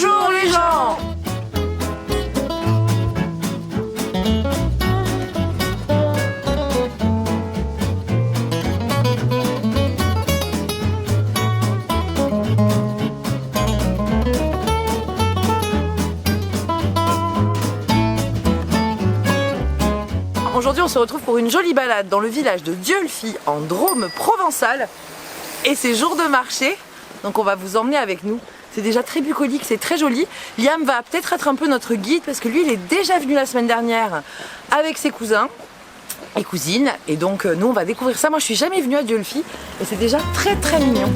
Bonjour les gens! Aujourd'hui on se retrouve pour une jolie balade dans le village de Dieulefit en Drôme provençal. Et c'est jour de marché, donc on va vous emmener avec nous. C'est déjà très bucolique, c'est très joli. Liam va peut-être être un peu notre guide parce que lui il est déjà venu la semaine dernière avec ses cousins et cousines. Et donc nous on va découvrir ça. Moi je suis jamais venue à Dieulefit et c'est déjà très très mignon.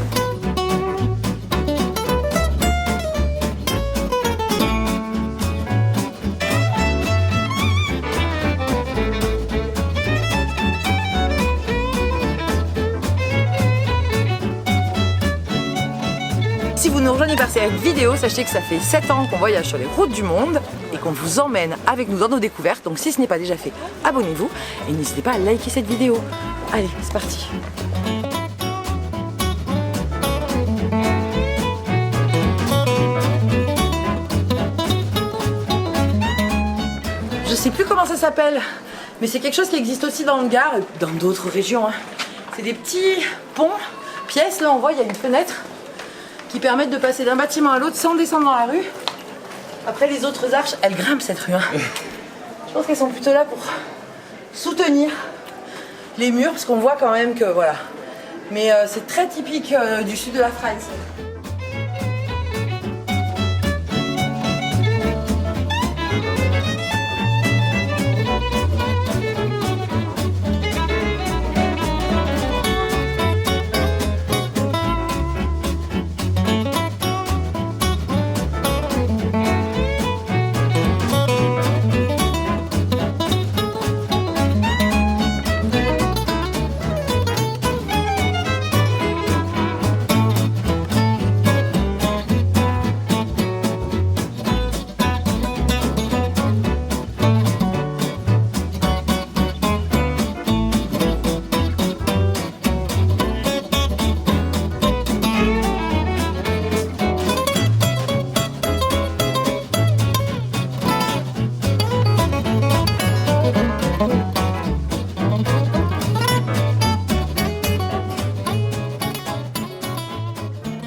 Si vous nous rejoignez par cette vidéo, sachez que ça fait 7 ans qu'on voyage sur les routes du monde et qu'on vous emmène avec nous dans nos découvertes. Donc si ce n'est pas déjà fait, abonnez-vous et n'hésitez pas à liker cette vidéo. Allez, c'est parti. Je sais plus comment ça s'appelle, mais c'est quelque chose qui existe aussi dans le Gard et dans d'autres régions. C'est des petits ponts, pièces, là on voit il y a une fenêtre qui permettent de passer d'un bâtiment à l'autre sans descendre dans la rue. Après les autres arches, elles grimpent cette rue. Je pense qu'elles sont plutôt là pour soutenir les murs, parce qu'on voit quand même que voilà. Mais c'est très typique du sud de la France.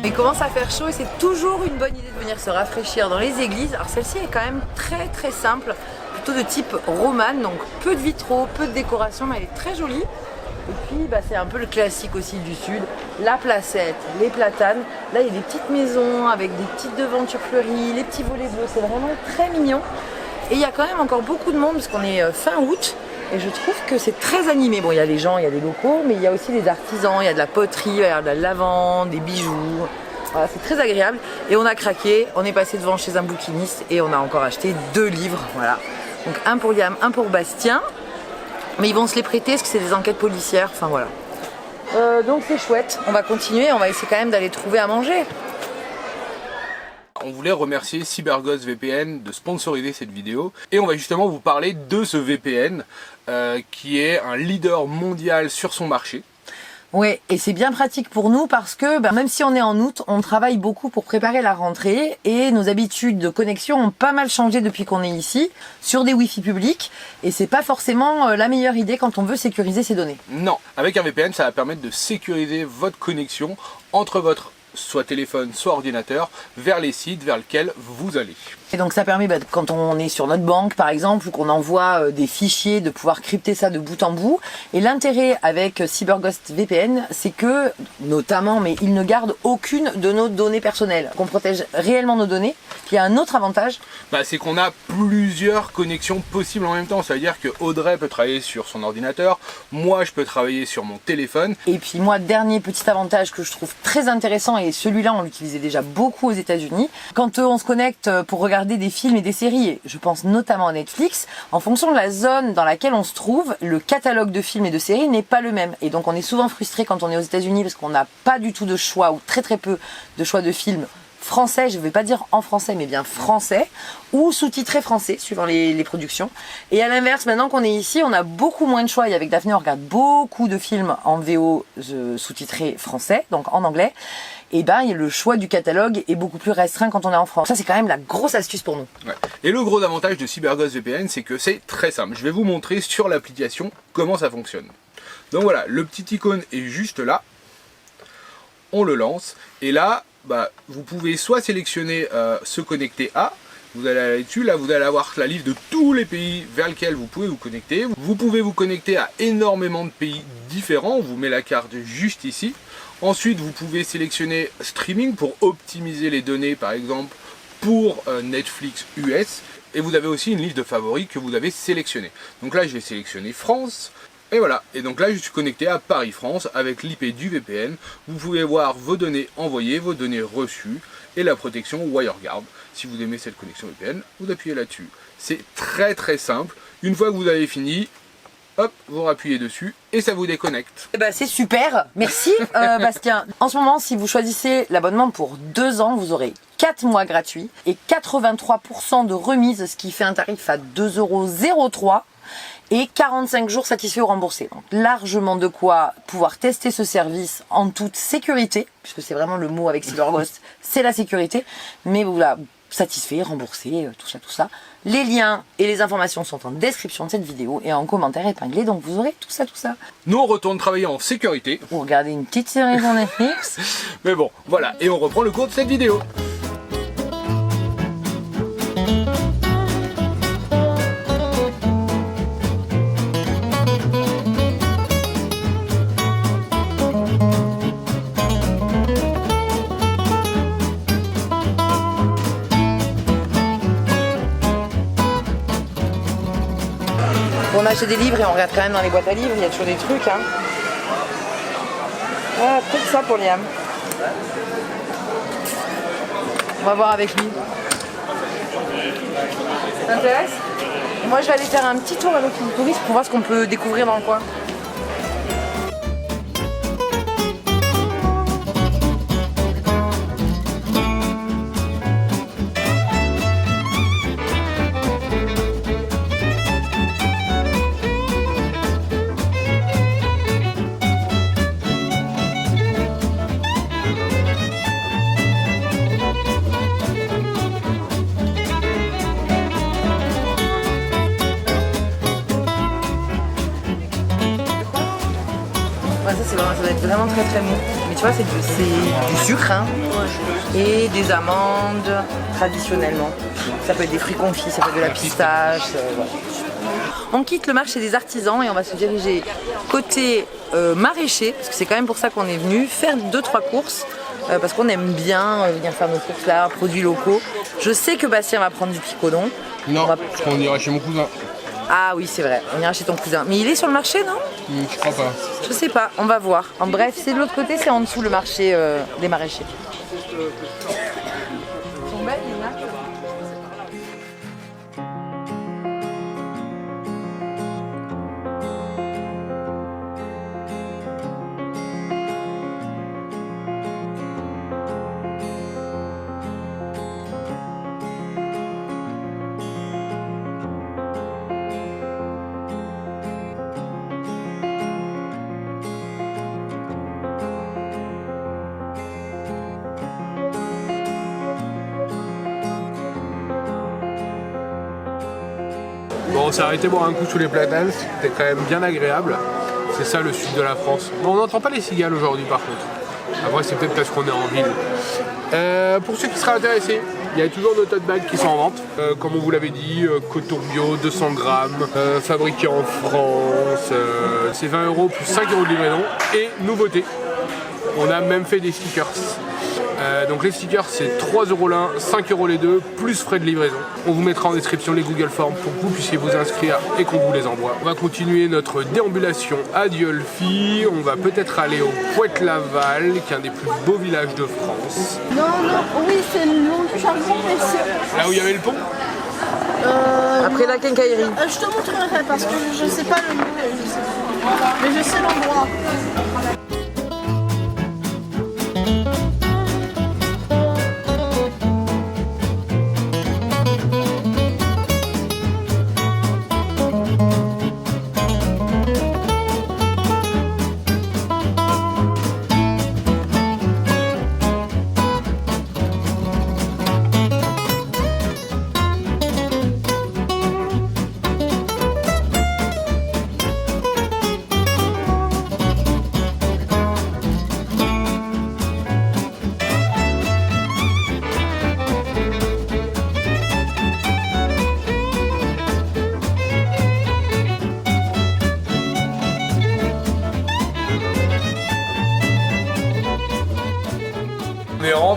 Il commence à faire chaud et c'est toujours une bonne idée de venir se rafraîchir dans les églises. Alors celle-ci est quand même très très simple, plutôt de type romane, donc peu de vitraux, peu de décoration, mais elle est très jolie. Et puis c'est un peu le classique aussi du sud, la placette, les platanes. Là il y a des petites maisons avec des petites devantures fleuries, les petits volets bleus, c'est vraiment très mignon. Et il y a quand même encore beaucoup de monde parce qu'on est fin août. Et je trouve que c'est très animé. Bon, il y a les gens, il y a les locaux, mais il y a aussi des artisans, il y a de la poterie, il y a de la lavande, des bijoux. Voilà, c'est très agréable. Et on a craqué, on est passé devant chez un bouquiniste et on a encore acheté 2 livres. Voilà. Donc un pour Liam, un pour Bastien. Mais ils vont se les prêter parce que c'est des enquêtes policières. Enfin voilà. Donc c'est chouette. On va continuer, on va essayer quand même d'aller trouver à manger. On voulait remercier CyberGhost VPN de sponsoriser cette vidéo et on va justement vous parler de ce VPN qui est un leader mondial sur son marché. Oui, et c'est bien pratique pour nous parce que même si on est en août, on travaille beaucoup pour préparer la rentrée et nos habitudes de connexion ont pas mal changé depuis qu'on est ici sur des Wi-Fi publics et c'est pas forcément la meilleure idée quand on veut sécuriser ses données. Non, avec un VPN, ça va permettre de sécuriser votre connexion entre votre soit téléphone, soit ordinateur, vers les sites vers lesquels vous allez. Et donc ça permet, quand on est sur notre banque par exemple, ou qu'on envoie des fichiers, de pouvoir crypter ça de bout en bout. Et l'intérêt avec CyberGhost VPN, c'est que, notamment, mais il ne garde aucune de nos données personnelles. Qu'on protège réellement nos données. Puis il y a un autre avantage. C'est qu'on a plusieurs connexions possibles en même temps. Ça veut dire que Audrey peut travailler sur son ordinateur, moi je peux travailler sur mon téléphone. Et puis moi, dernier petit avantage que je trouve très intéressant, et celui-là on l'utilisait déjà beaucoup aux États-Unis, quand on se connecte pour regarder des films et des séries, et je pense notamment à Netflix, en fonction de la zone dans laquelle on se trouve, le catalogue de films et de séries n'est pas le même. Et donc on est souvent frustré quand on est aux États-Unis parce qu'on n'a pas du tout de choix, ou très très peu de choix de films français, je ne vais pas dire en français, mais bien français, ou sous-titré français, suivant les productions. Et à l'inverse, maintenant qu'on est ici, on a beaucoup moins de choix. Et avec Daphné, on regarde beaucoup de films en VO sous-titré français, donc en anglais. et ben le choix du catalogue est beaucoup plus restreint quand on est en France. Ça c'est quand même la grosse astuce pour nous. Ouais. Et le gros avantage de CyberGhost VPN, c'est que c'est très simple. Je vais vous montrer sur l'application comment ça fonctionne. Donc voilà, le petit icône est juste là. On le lance et là, vous pouvez soit sélectionner se connecter à. Vous allez aller dessus, là vous allez avoir la liste de tous les pays vers lesquels vous pouvez vous connecter. Vous pouvez vous connecter à énormément de pays différents, on vous met la carte juste ici. Ensuite vous pouvez sélectionner streaming pour optimiser les données par exemple pour Netflix US. Et vous avez aussi une liste de favoris que vous avez sélectionné. Donc là je vais sélectionner France. Et voilà, et donc là je suis connecté à Paris-France avec l'IP du VPN. Vous pouvez voir vos données envoyées, vos données reçues et la protection WireGuard. Si vous aimez cette connexion VPN, vous appuyez là-dessus. C'est très très simple. Une fois que vous avez fini, hop, vous rappuyez dessus et ça vous déconnecte. Et c'est super, merci Bastien. En ce moment, si vous choisissez l'abonnement pour 2 ans, vous aurez 4 mois gratuits et 83% de remise, ce qui fait un tarif à 2,03 € et 45 jours satisfaits ou remboursés. Donc largement de quoi pouvoir tester ce service en toute sécurité, puisque c'est vraiment le mot avec CyberGhost, c'est la sécurité, mais voilà, satisfait, remboursé, tout ça. Les liens et les informations sont en description de cette vidéo et en commentaire épinglé, donc vous aurez tout ça. Nous on retourne travailler en sécurité. Ou regarder une petite série sur Netflix. Mais bon, voilà, et on reprend le cours de cette vidéo. On achète des livres et on regarde quand même dans les boîtes à livres, il y a toujours des trucs. Hein. Ah, peut-être ça pour Liam. On va voir avec lui. Ça t'intéresse? Moi je vais aller faire un petit tour avec une touriste pour voir ce qu'on peut découvrir dans le coin. Ça doit être vraiment très très mou. Mais tu vois, c'est du sucre hein, et des amandes traditionnellement. Ça peut être des fruits confits, ça peut être de la pistache. Voilà. On quitte le marché des artisans et on va se diriger côté maraîcher, parce que c'est quand même pour ça qu'on est venu, faire 2-3 courses. Parce qu'on aime bien venir faire nos courses là, produits locaux. Je sais que Bastien va prendre du picodon. Non, on ira chez mon cousin. Ah oui, c'est vrai, on ira chez ton cousin. Mais il est sur le marché, non? Je crois pas. Je sais pas, on va voir. En bref, c'est de l'autre côté, c'est en dessous le marché des maraîchers. Ils sont belles, les nattes. Bon, on s'est arrêté boire un coup sous les platanes, c'était quand même bien agréable. C'est ça le sud de la France. Bon, on n'entend pas les cigales aujourd'hui par contre. Après c'est peut-être parce qu'on est en ville. Pour ceux qui seraient intéressés, il y a toujours nos tote bags qui sont en vente. Comme on vous l'avait dit, coton bio, 200 grammes, fabriqué en France. C'est 20 € plus 5 € de livraison. Et nouveauté, on a même fait des stickers. Donc les stickers c'est 3 € l'un, 5 € les deux, plus frais de livraison. On vous mettra en description les Google Forms pour que vous puissiez vous inscrire et qu'on vous les envoie. On va continuer notre déambulation à Diolfi. On va peut-être aller au Pointe-Laval, qui est un des plus beaux villages de France. Non, oui, c'est le long du charbon, mais c'est... Là où il y avait le pont? Après la quincaillerie. Je te montrerai parce que je sais pas le nom, mais je sais l'endroit.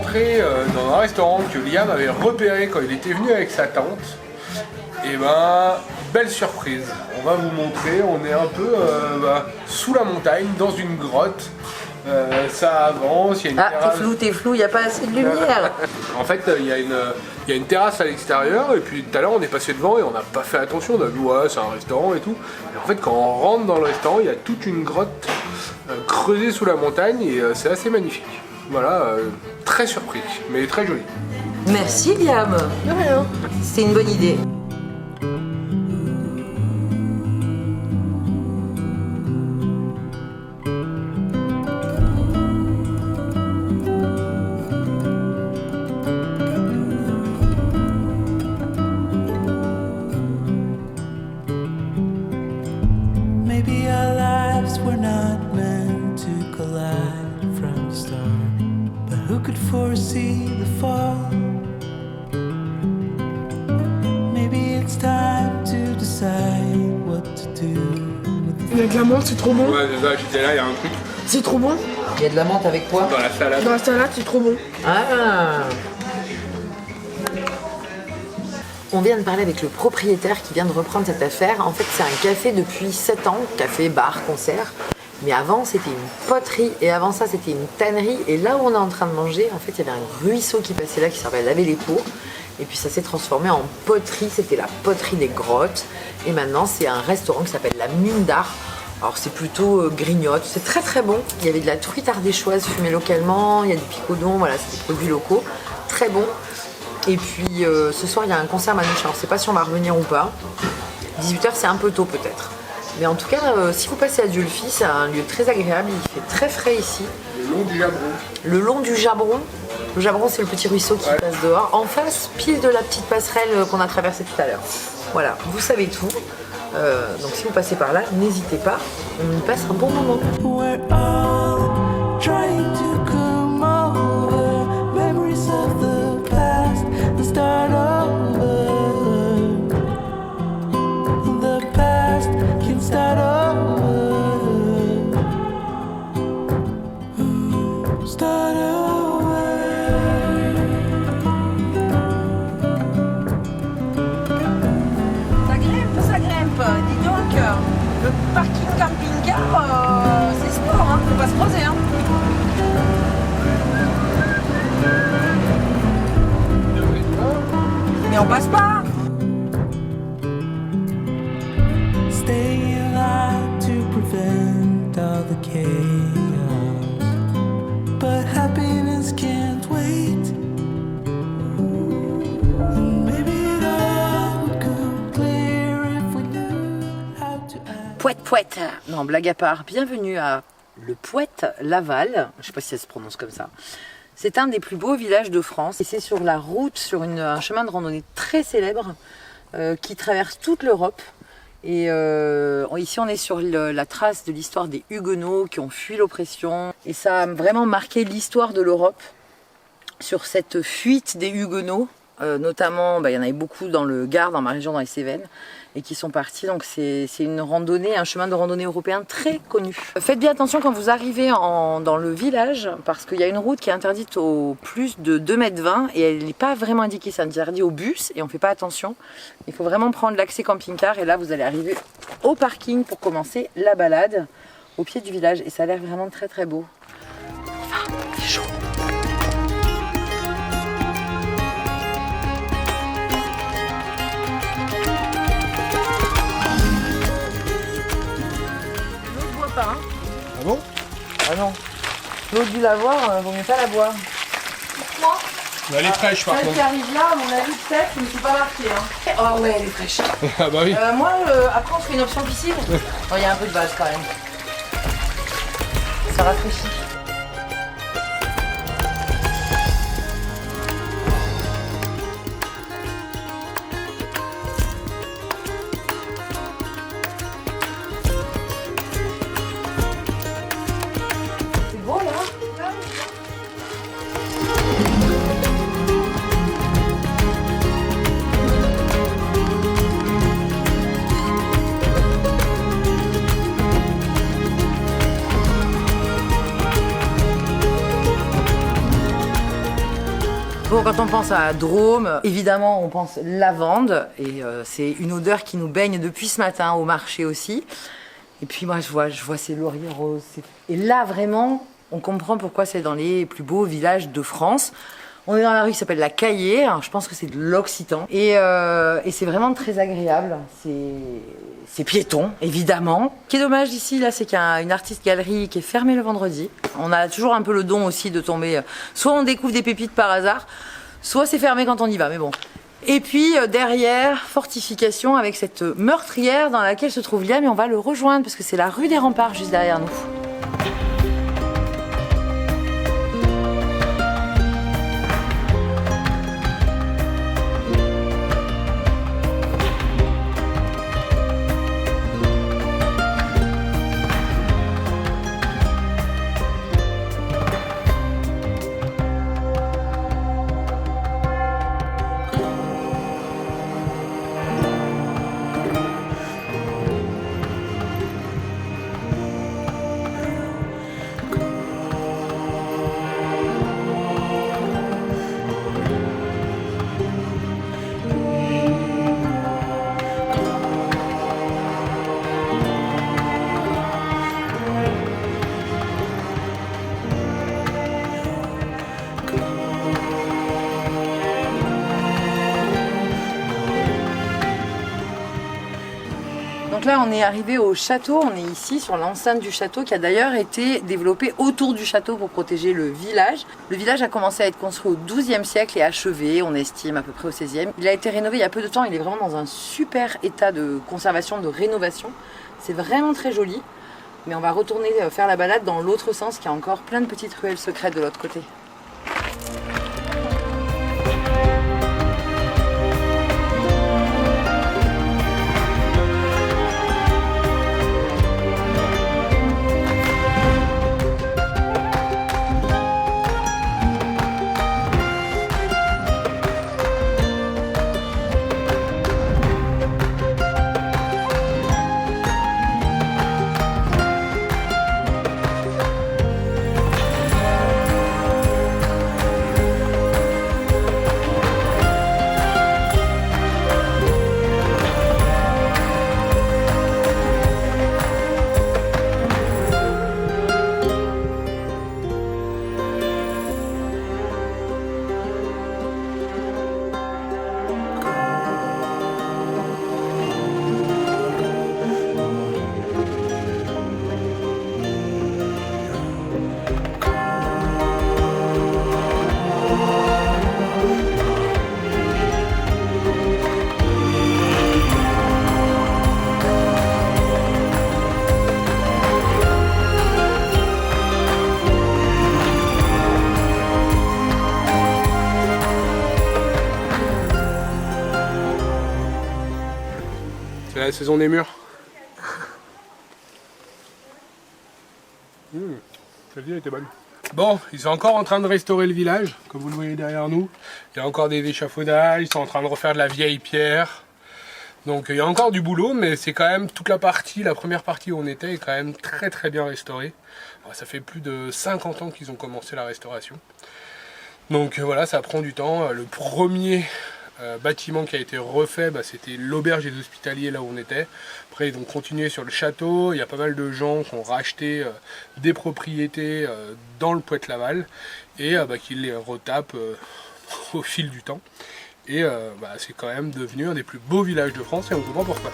rentrer dans un restaurant que Liam avait repéré quand il était venu avec sa tante. Et ben, belle surprise. On va vous montrer, on est un peu sous la montagne, dans une grotte. Ça avance, il y a une terrasse. T'es flou, il n'y a pas assez de lumière. En fait, il y a une terrasse à l'extérieur, et puis tout à l'heure on est passé devant et on n'a pas fait attention, on a vu ouais c'est un restaurant et tout. Et en fait quand on rentre dans le restaurant, il y a toute une grotte creusée sous la montagne et c'est assez magnifique. Voilà, très surpris, mais très joli. Merci Liam. De rien. C'est une bonne idée. Maybe our lives were not meant to collide from the start, but who could foresee the fall? Maybe it's time to decide what to do with the Il y a de la menthe, c'est trop bon. Ouais, déjà j'étais là, il y a un truc C'est trop bon. Il y a de la menthe avec quoi? dans la salade. Dans la salade, c'est trop bon. Ah. On vient de parler avec le propriétaire qui vient de reprendre cette affaire. En fait, c'est un café depuis 7 ans, café, bar, concert. Mais avant, c'était une poterie et avant ça, c'était une tannerie. Et là où on est en train de manger, en fait, il y avait un ruisseau qui passait là qui servait à laver les pots. Et puis ça s'est transformé en poterie, c'était la poterie des grottes. Et maintenant, c'est un restaurant qui s'appelle la Mine d'Art. Alors c'est plutôt grignote, c'est très très bon. Il y avait de la truite ardéchoise fumée localement, il y a du picodon, voilà, c'est des produits locaux. Très bon. Et puis ce soir il y a un concert manouche, alors je sais pas si on va revenir ou pas. 18h c'est un peu tôt peut-être. Mais en tout cas, si vous passez à Dieulefit, c'est un lieu très agréable, il fait très frais ici. Le long du Jabron. Le long du Jabron. Le Jabron c'est le petit ruisseau qui passe dehors. En face, pile de la petite passerelle qu'on a traversée tout à l'heure. Voilà, vous savez tout. Donc si vous passez par là, n'hésitez pas, on y passe un bon moment. We're all trying to come over memories of the past and start over. The past can start over. Start over. Ça grimpe, dis donc, le parking camping-car, c'est sport, hein, faut pas se croiser. Hein. Mais on passe pas. Stay alive to prevent all the chaos, but happiness can't wait. And maybe it all would come clear if we knew how to act. Pouette. Non, blague à part, bienvenue à Le Pouette Laval, je sais pas si ça se prononce comme ça. C'est un des plus beaux villages de France et c'est sur la route, sur un chemin de randonnée très célèbre qui traverse toute l'Europe. Et ici on est sur la trace de l'histoire des Huguenots qui ont fui l'oppression. Et ça a vraiment marqué l'histoire de l'Europe sur cette fuite des Huguenots. Notamment, il y en avait beaucoup dans le Gard, dans ma région, dans les Cévennes, et qui sont partis. Donc c'est une randonnée, un chemin de randonnée européen très connu. Faites bien attention quand vous arrivez dans le village, parce qu'il y a une route qui est interdite au plus de 2,20 m et elle n'est pas vraiment indiquée, c'est interdit au bus et on ne fait pas attention. Il faut vraiment prendre l'accès camping-car et là vous allez arriver au parking pour commencer la balade au pied du village et ça a l'air vraiment très très beau. On y va, c'est chaud. Hein. Ah bon? Ah non. L'eau du lavoir, vaut mieux pas la boire. Pourquoi? Elle est fraîche par Celle contre. qui arrive là, à mon avis, peut-être, mais c'est pas marqué. Hein. Oh ouais, elle est fraîche. Ah bah oui. Moi, après, on se fait une option piscine. Oh, il y a un peu de base quand même. Ça rafraîchit. pense à Drôme. Évidemment, on pense lavande. Et c'est une odeur qui nous baigne depuis ce matin au marché aussi. Et puis moi, je vois ces lauriers roses. Et là, vraiment, on comprend pourquoi c'est dans les plus beaux villages de France. On est dans la rue qui s'appelle la Caillée, alors je pense que c'est de l'Occitan. Et c'est vraiment très agréable. C'est piéton, évidemment. Ce qui est dommage ici, là, c'est qu'il y a une artiste galerie qui est fermée le vendredi. On a toujours un peu le don aussi de tomber... Soit on découvre des pépites par hasard, soit c'est fermé quand on y va, mais bon. Et puis derrière, fortification avec cette meurtrière dans laquelle se trouve Liam, et on va le rejoindre parce que c'est la rue des Remparts juste derrière nous. Donc là, on est arrivé au château, on est ici sur l'enceinte du château qui a d'ailleurs été développé autour du château pour protéger le village. Le village a commencé à être construit au XIIe siècle et achevé, on estime à peu près au XVIe. Il a été rénové il y a peu de temps, il est vraiment dans un super état de conservation, de rénovation. C'est vraiment très joli, mais on va retourner faire la balade dans l'autre sens, qui a encore plein de petites ruelles secrètes de l'autre côté. C'est la saison des murs. Celle-ci était bonne. Bon, ils sont encore en train de restaurer le village, comme vous le voyez derrière nous. Il y a encore des échafaudages, ils sont en train de refaire de la vieille pierre. Donc il y a encore du boulot, mais c'est quand même toute la première partie où on était est quand même très très bien restaurée. Alors, ça fait plus de 50 ans qu'ils ont commencé la restauration. Donc voilà, ça prend du temps. Le premier bâtiment qui a été refait, c'était l'auberge des hospitaliers là où on était. Après ils ont continué sur le château, il y a pas mal de gens qui ont racheté des propriétés dans le Poitou-Laval et qui les retapent au fil du temps. Et c'est quand même devenu un des plus beaux villages de France et on comprend pourquoi.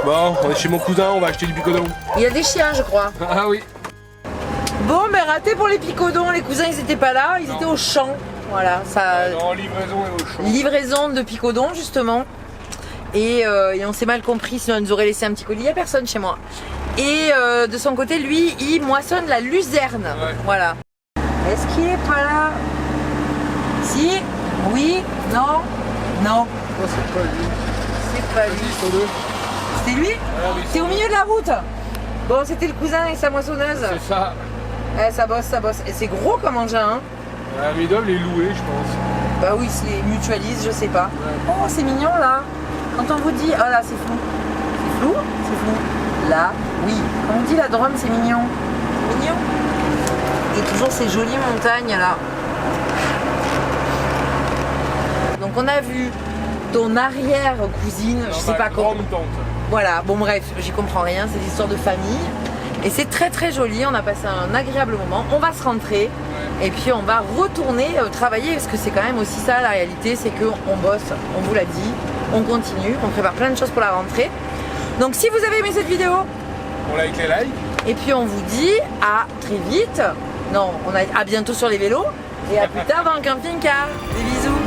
Bon, on est chez mon cousin, on va acheter du picodon. Il y a des chiens, je crois. Ah oui. Bon, mais raté pour les picodons. Les cousins, ils étaient pas là, ils étaient au champ. Voilà, ça. Non, livraison et au champ. Livraison de picodons, justement. Et on s'est mal compris, sinon ils nous auraient laissé un petit colis. Il n'y a personne chez moi. Et de son côté, lui, il moissonne la luzerne. Ouais. Voilà. Est-ce qu'il est pas là? Si? Oui? Non? Non. Oh, c'est pas lui. C'est pas lui. Ils sont deux. C'était lui? Ah, oui, C'est au milieu de la route. Bon, c'était le cousin et sa moissonneuse. c'est ça. Ça bosse, ça bosse. Et c'est gros comme engin, hein? Mais ils doivent les louer, je pense. Bah oui, ils se les mutualisent, je sais pas. Ouais. Oh, c'est mignon là. Quand on vous dit, oh là, c'est flou. C'est flou? C'est flou. Là, oui. Quand on dit la Drôme, c'est mignon. C'est mignon. Et toujours ces jolies montagnes là. Donc on a vu ton arrière-cousine, je sais pas comment. Grande tante. Voilà, bon bref, j'y comprends rien, c'est des histoires de famille. Et c'est très très joli, on a passé un agréable moment. On va se rentrer et puis on va retourner travailler parce que c'est quand même aussi ça la réalité, c'est qu'on bosse, on vous l'a dit, on continue, on prépare plein de choses pour la rentrée. Donc si vous avez aimé cette vidéo, On like les likes. et puis on vous dit à très vite, non, à bientôt sur les vélos et à plus tard dans le camping-car. Des bisous.